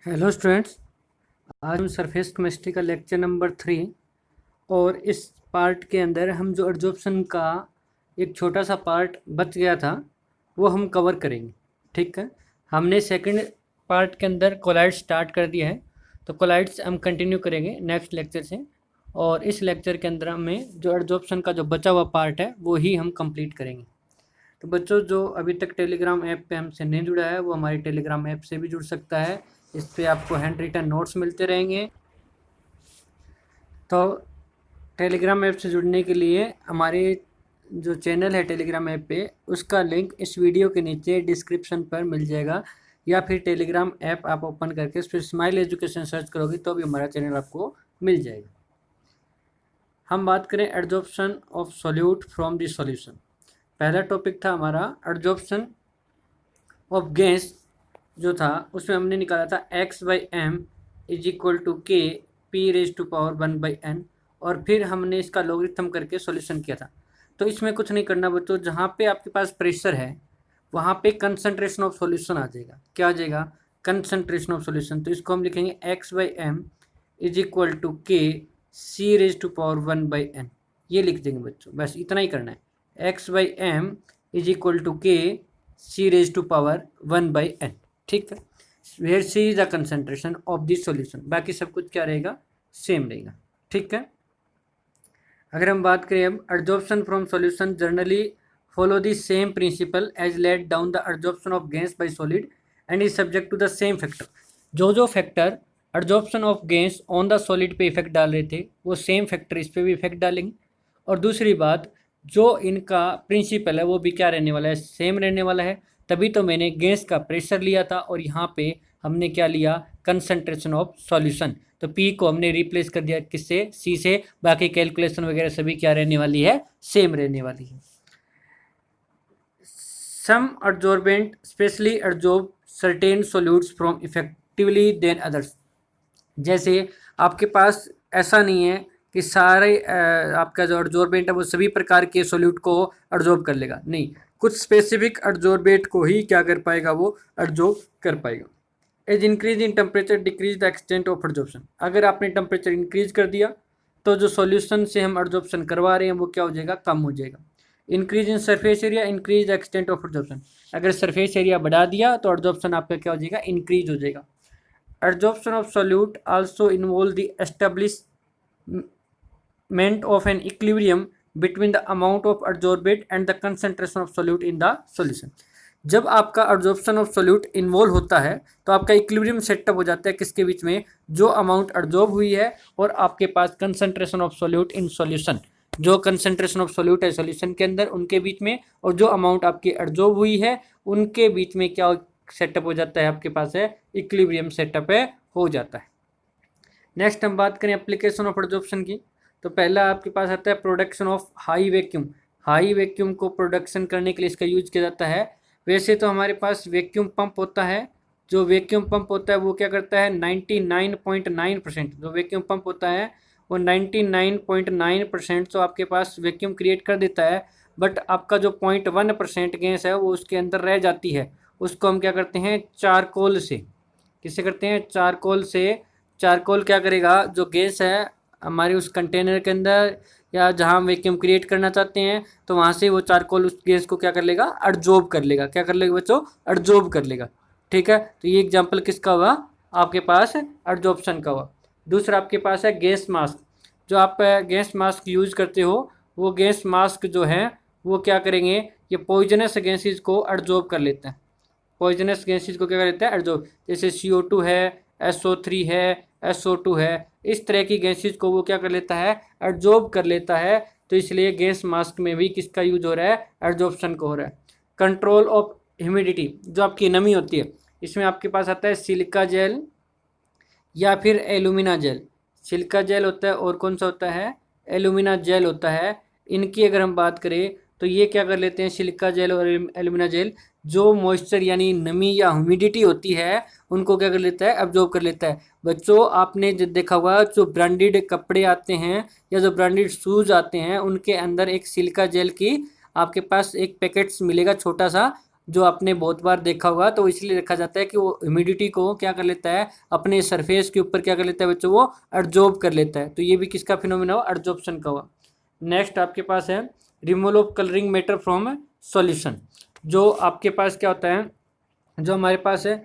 Hello students. आज हम surface chemistry का लेक्चर नंबर 3 और इस पार्ट के अंदर हम जो एडजॉर्प्शन का एक छोटा सा पार्ट बच गया था वो हम कवर करेंगे। ठीक है, हमने सेकंड पार्ट के अंदर कोलाइड स्टार्ट कर दिया है, तो कोलाइड्स हम कंटिन्यू करेंगे नेक्स्ट लेक्चर से। और इस लेक्चर के अंदर हमें जो एडजॉर्प्शन का जो बचा हुआ पार्ट है वो ही हम कंप्लीट करेंगे। तो बच्चों, जो अभी तक टेलीग्राम ऐप पे हमसे नहीं जुड़ा है वो हमारी टेलीग्राम ऐप से भी जुड़ सकता है। इस पे आपको हैंड रिटन नोट्स मिलते रहेंगे। तो टेलीग्राम ऐप से जुड़ने के लिए हमारे जो चैनल है टेलीग्राम ऐप पे, उसका लिंक इस वीडियो के नीचे डिस्क्रिप्शन पर मिल जाएगा, या फिर टेलीग्राम ऐप आप ओपन करके उस पर स्माइल एजुकेशन सर्च करोगे तो भी हमारा चैनल आपको मिल जाएगा। हम बात करें adsorption of solute from the solution. पहला टॉपिक था हमारा एडजॉर्प्शन ऑफ गैस जो था, उसमें हमने निकाला था x/m is equal to K P raise to power 1/n, और फिर हमने इसका लॉगरिथम करके सॉल्यूशन किया था। तो इसमें कुछ नहीं करना बच्चों, जहाँ पे आपके पास प्रेशर है वहाँ पे कंसंट्रेशन ऑफ सॉल्यूशन आ जाएगा। क्या आ जाएगा? Concentration of solution. तो इसको हम लिखेंगे x/m इज इक्वल टू के सी रेज टू पावर 1/n। ये लिख देंगे बच्चों, बस इतना ही करना है। x/m इज इक्वल टू के सी रेज टू पावर 1/n। ठीक है, where C is the concentration of this solution. बाकी सब कुछ क्या रहेगा? सेम रहेगा। ठीक है, अगर हम बात करें अब adsorption from solution generally follow the same principle as laid down the adsorption of gas by solid and is subject to the same factor. जो factor adsorption of gas on the solid पे effect डाल रहे थे वो same factor इस पे भी effect डालेंगे। और दूसरी बात, जो इनका प्रिंसिपल है वो भी क्या रहने वाला है? सेम रहने वाला है। तभी तो मैंने गैस का प्रेशर लिया था और यहाँ पे हमने क्या लिया? Concentration of solution. तो पी को हमने रिप्लेस कर दिया किससे? सी से। बाकी कैलकुलेशन वगैरह सभी क्या रहने वाली है? सेम रहने वाली है। Some adsorbent specially adsorb certain solutes from effectively than others. जैसे आपके पास ऐसा नहीं है कि सारे आपका जो एडजॉर्बेंट है वो सभी प्रकार के सॉल्यूट को एडजॉर्ब कर लेगा, नहीं, कुछ स्पेसिफिक एडजॉर्बेंट को ही क्या कर पाएगा? वो एडजॉर्ब कर पाएगा। As increase in temperature decrease the extent of adsorption. अगर आपने टेम्परेचर इंक्रीज कर दिया तो जो सॉल्यूशन से हम एडजॉर्प्शन करवा रहे हैं वो क्या हो जाएगा? कम हो जाएगा। Increase in surface area increase the extent of adsorption. अगर सरफेस एरिया बढ़ा दिया तो एडजॉर्प्शन आपका क्या हो जाएगा? इंक्रीज हो जाएगा। Adsorption of solute also involve the establishment of an equilibrium between the amount of adsorbate and the concentration of solute in the solution. जब आपका एडजॉर्प्शन ऑफ सॉल्यूट इन्वॉल्व होता है तो आपका इक्विलिब्रियम सेटअप हो जाता है किसके बीच में? जो अमाउंट एडजॉर्ब हुई है और आपके पास concentration of solute in solution, जो कंसंट्रेशन ऑफ सॉल्यूट है सॉल्यूशन के अंदर उनके बीच में, और जो अमाउंट आपकी एडजॉर्ब हुई है उनके बीच में क्या सेटअप हो जाता है? आपके पास है इक्विलिब्रियम सेटअप है, हो जाता है। नेक्स्ट हम बात करें एप्लीकेशन ऑफ एडजॉर्प्शन की, तो पहला आपके पास आता है production of high vacuum. High vacuum को प्रोडक्शन करने के लिए इसका यूज किया जाता है। वैसे तो हमारे पास वैक्यूम पंप होता है, जो वैक्यूम पंप होता है वो क्या करता है? 99.9%। जो वैक्यूम पंप होता है वो 99.9% तो आपके पास वैक्यूम क्रिएट कर देता है, बट आपका जो 0.1% गैस है वो उसके अंदर रह जाती है। उसको हम क्या करते हैं? चारकोल से। किससे करते हैं? चारकोल से। चारकोल क्या करेगा? जो गैस है हमारे उस कंटेनर के अंदर या जहाँ हम वैक्यूम क्रिएट करना चाहते हैं तो वहाँ से वो चारकोल उस गैस को क्या कर लेगा? एडजॉर्ब कर लेगा। क्या कर लेगा बच्चों? एडजॉर्ब कर लेगा। ठीक है, तो ये एग्जांपल किसका हुआ? आपके पास एडजॉर्प्शन का हुआ। दूसरा आपके पास है गैस मास्क। जो आप गैस मास्क यूज करते हो वो गैस मास्क जो है वो क्या करेंगे? ये पॉइजनस गैसेज को एडजॉर्ब कर लेते हैं। पॉइजनस गैसेज को क्या कर लेता है? एडजॉर्ब। जैसे CO2 है, SO3 है, SO2 है, इस तरह की गैसेज को वो क्या कर लेता है? एडजॉर्ब कर लेता है। तो इसलिए गैस मास्क में भी किसका यूज हो रहा है? एडजॉर्प्शन को हो रहा है। कंट्रोल ऑफ ह्यूमिडिटी, जो आपकी नमी होती है, इसमें आपके पास आता है सिलिका जेल या फिर एलुमिना जेल। सिलिका जेल होता है और कौन सा होता है? एलुमिना जेल होता है। इनकी अगर हम बात करें तो ये क्या कर लेते हैं? सिलिका जेल और एलुमिना जेल जो मॉइस्चर यानी नमी या ह्यूमिडिटी होती है उनको क्या कर लेता है? एब्जॉर्ब कर लेता है। बच्चों, आपने जो देखा होगा जो ब्रांडेड कपड़े आते हैं या जो ब्रांडेड शूज़ आते हैं उनके अंदर एक सिलिका जेल की आपके पास एक पैकेट्स मिलेगा छोटा सा, जो आपने बहुत बार देखा होगा, तो इसलिए रखा जाता है कि वो ह्यूमिडिटी को क्या कर लेता है, अपने सरफेस के ऊपर क्या कर लेता है बच्चों, वो एब्जॉर्ब कर लेता है। तो ये भी किसका फिनोमिना हुआ, एब्जॉर्प्शन का हुआ। नेक्स्ट आपके पास है removal of colouring matter from solution. जो आपके पास क्या होता है, जो हमारे पास है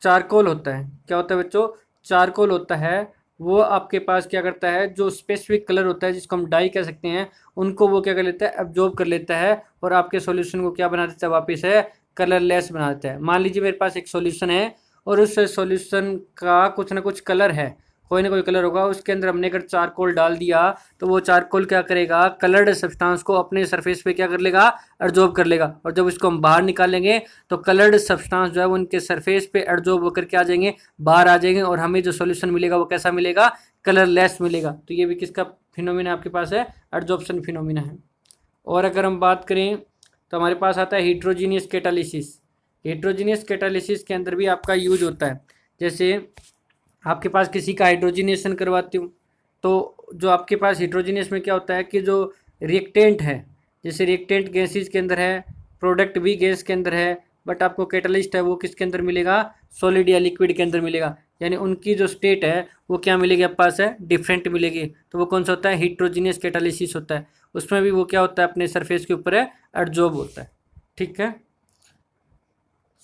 चारकोल होता है, क्या होता है बच्चों, चारकोल होता है, वो आपके पास क्या करता है, जो स्पेसिफिक कलर होता है जिसको हम डाई कह सकते हैं, उनको वो क्या कर लेता है, एब्जॉर्ब कर लेता है और आपके सॉल्यूशन को क्या बना देता है, वापस है कलरलेस बना देता है। मान लीजिए मेरे पास एक सॉल्यूशन है और उस सॉल्यूशन का कुछ ना कुछ कलर है, कोई ना कोई कलर होगा, उसके अंदर हमने अगर चारकोल डाल दिया तो वो चारकोल क्या करेगा, कलर्ड सब्सटेंस को अपने सरफेस पे क्या कर लेगा, एब्जॉर्ब कर लेगा। और जब इसको हम बाहर निकालेंगे तो कलर्ड सब्सटेंस जो है वो उनके सरफेस पे एब्जॉर्ब होकर के आ जाएंगे, बाहर आ जाएंगे और हमें जो सॉल्यूशन मिलेगा वो कैसा मिलेगा, कलरलेस मिलेगा। तो ये भी किसका फिनोमिना आपके पास है, एब्जॉर्प्शन फिनोमिना है। और अगर हम बात करें तो हमारे पास आता है हीट्रोजीनियस कैटालिसिस। हीट्रोजीनियस कैटालिसिस के अंदर भी आपका यूज होता है। जैसे आपके पास किसी का हाइड्रोजनेशन करवाती हूँ, तो जो आपके पास हाइड्रोजनेस में क्या होता है कि जो रिएक्टेंट है, जैसे रिएक्टेंट गैसेस के अंदर है, प्रोडक्ट भी गैस के अंदर है, बट आपको कैटलिस्ट है वो किसके अंदर मिलेगा, सॉलिड या लिक्विड के अंदर मिलेगा। यानी उनकी जो स्टेट है वो क्या मिलेगी आपके पास है, डिफरेंट मिलेगी। तो वो कौन सा होता है, हीट्रोजीनियस कैटालिसिस होता है। उसमें भी वो क्या होता है, अपने सरफेस के ऊपर है एब्जॉर्ब होता है। ठीक है।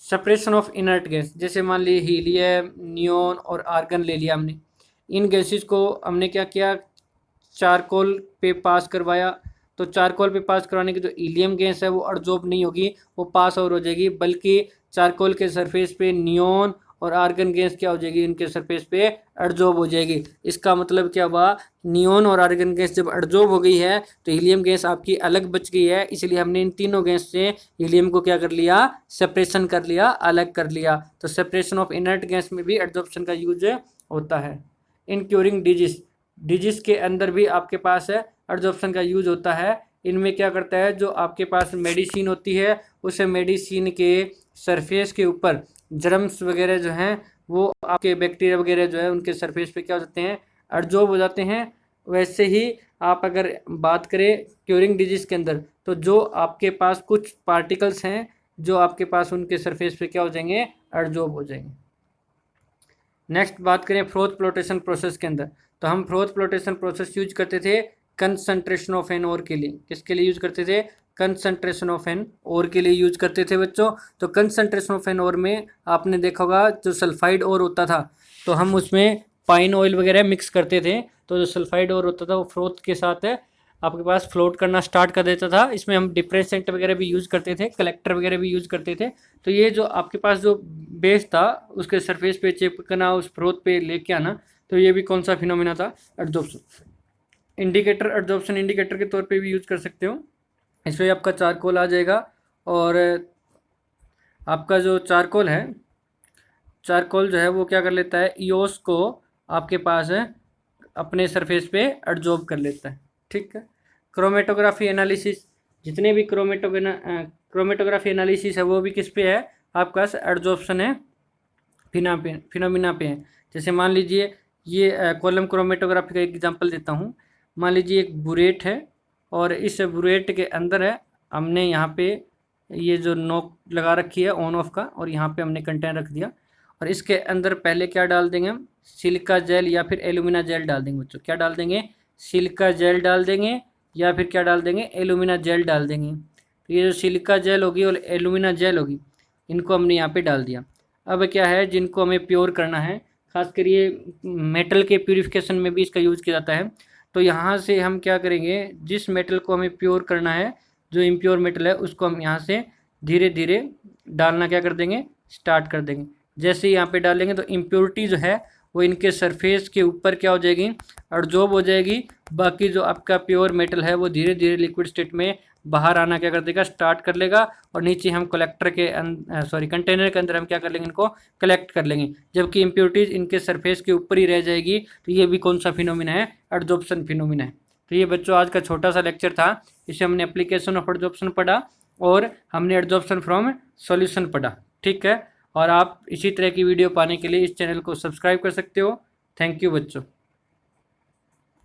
सेपरेशन ऑफ इनर्ट गैस, जैसे मान ली हीलियम, नियोन और आर्गन ले लिया हमने, इन गैसेस को हमने क्या किया, चारकोल पे पास करवाया। तो चारकोल पे पास करवाने की जो हीलियम गैस है वो एब्जॉर्ब नहीं होगी, वो पास और हो जाएगी, बल्कि चारकोल के सरफेस पे नियोन और आर्गन गैस क्या हो जाएगी, इनके सरफेस पे एब्जॉर्ब हो जाएगी। इसका मतलब क्या हुआ, नियोन और आर्गन गैस जब एब्जॉर्ब हो गई है तो हीलियम गैस आपकी अलग बच गई है, इसलिए हमने इन तीनों गैस से हीलियम को क्या कर लिया, सेपरेशन कर लिया, अलग कर लिया। तो सेपरेशन ऑफ इनर्ट गैस में भी एब्जॉर्प्शन का यूज होता है। इन क्यूरिंग डिजीज, डिजीज के अंदर भी आपके पास है एब्जॉर्प्शन का यूज होता है। इनमें क्या करता है, जो आपके पास मेडिसिन होती है उस मेडिसिन के सरफेस के ऊपर जर्म्स वगैरह जो हैं वो आपके बैक्टीरिया वगैरह जो है उनके सरफेस पे क्या हो जाते हैं, एब्जॉर्ब हो जाते हैं। वैसे ही आप अगर बात करें क्यूरिंग डिजीज के अंदर, तो जो आपके पास कुछ पार्टिकल्स हैं जो आपके पास उनके सरफेस पे क्या हो जाएंगे, एब्जॉर्ब हो जाएंगे। नेक्स्ट बात करें फ्रोथ फ्लोटेशन प्रोसेस के अंदर, तो हम फ्रोथ फ्लोटेशन प्रोसेस यूज करते थे कंसंट्रेशन ऑफ एन ओर के लिए। किसके लिए यूज करते थे, कंसंट्रेशन ऑफ एन ओर के लिए यूज करते थे बच्चों। तो कंसंट्रेशन ऑफ एन ओर में आपने देखा होगा जो सल्फाइड ओर होता था, तो हम उसमें पाइन ऑयल वगैरह मिक्स करते थे। तो जो सल्फाइड ओर होता था वो फ्रोथ के साथ है आपके पास फ्लोट करना स्टार्ट कर देता था। इसमें हम डिप्रेसेंट वगैरह भी यूज़ करते थे, कलेक्टर वगैरह भी यूज़ करते थे। तो ये जो आपके पास जो बेस था उसके सरफेस पे चिपकना, उस फ्रोथ पे लेके आना, तो ये भी कौन सा फिनोमिना था, एड्जॉर्प्शन। इंडिकेटर, एड्जॉर्प्शन इंडिकेटर के तौर पे भी यूज़ कर सकते हो। इसमें आपका चारकोल आ जाएगा और आपका जो चारकोल है, चारकोल जो है वो क्या कर लेता है, ईओस को आपके पास है अपने सरफेस पे एब्जॉर्ब कर लेता है। ठीक है। क्रोमेटोग्राफी एनालिसिस, जितने भी क्रोमेटोग्राफी एनालिसिस है वो भी किस पे है, आपका एब्जॉर्प्शन है फिनोमिना पे है। जैसे मान लीजिए ये कॉलम क्रोमेटोग्राफी का एक एग्जांपल देता हूँ। मान लीजिए एक बुरेट है और इस बुरेट के अंदर है हमने यहाँ पे ये जो नोक लगा रखी है ऑन ऑफ का, और यहाँ पे हमने कंटेनर रख दिया और इसके अंदर पहले क्या डाल देंगे हम, सिलिका जेल या फिर एलुमिना जेल डाल देंगे बच्चों। क्या डाल देंगे, सिलिका जेल डाल देंगे या फिर क्या डाल देंगे, एलुमिना जेल डाल देंगे। तो ये जो सिलिका जेल होगी और एलुमिना जेल होगी, इनको हमने यहाँ पे डाल दिया। अब क्या है, जिनको हमें प्योर करना है, खासकर ये मेटल के प्यूरिफिकेशन में भी इसका यूज़ किया जाता है। तो यहाँ से हम क्या करेंगे, जिस मेटल को हमें प्योर करना है, जो इम्प्योर मेटल है उसको हम यहाँ से धीरे धीरे डालना क्या कर देंगे, स्टार्ट कर देंगे। जैसे ही यहाँ पे डालेंगे तो इम्प्योरिटी जो है वो इनके सरफेस के ऊपर क्या हो जाएगी, एब्जॉर्ब हो जाएगी। बाकी जो आपका प्योर मेटल है वो धीरे धीरे लिक्विड स्टेट में बाहर आना क्या कर देगा, स्टार्ट कर लेगा। और नीचे हम कलेक्टर के कंटेनर के अंदर हम क्या कर लेंगे, इनको कलेक्ट कर लेंगे, जबकि इम्प्योरिटीज इनके सरफेस के ऊपर ही रह जाएगी। तो ये भी कौन सा फिनोमिना है, एब्जॉर्प्शन फिनोमिना है। तो ये बच्चों आज का छोटा सा लेक्चर था, इसे हमने एप्लीकेशन ऑफ एब्जॉर्प्शन पढ़ा और हमने एब्जॉर्प्शन फ्रॉम सॉल्यूशन पढ़ा। ठीक है। और आप इसी तरह की वीडियो पाने के लिए इस चैनल को सब्सक्राइब कर सकते हो। थैंक यू बच्चों।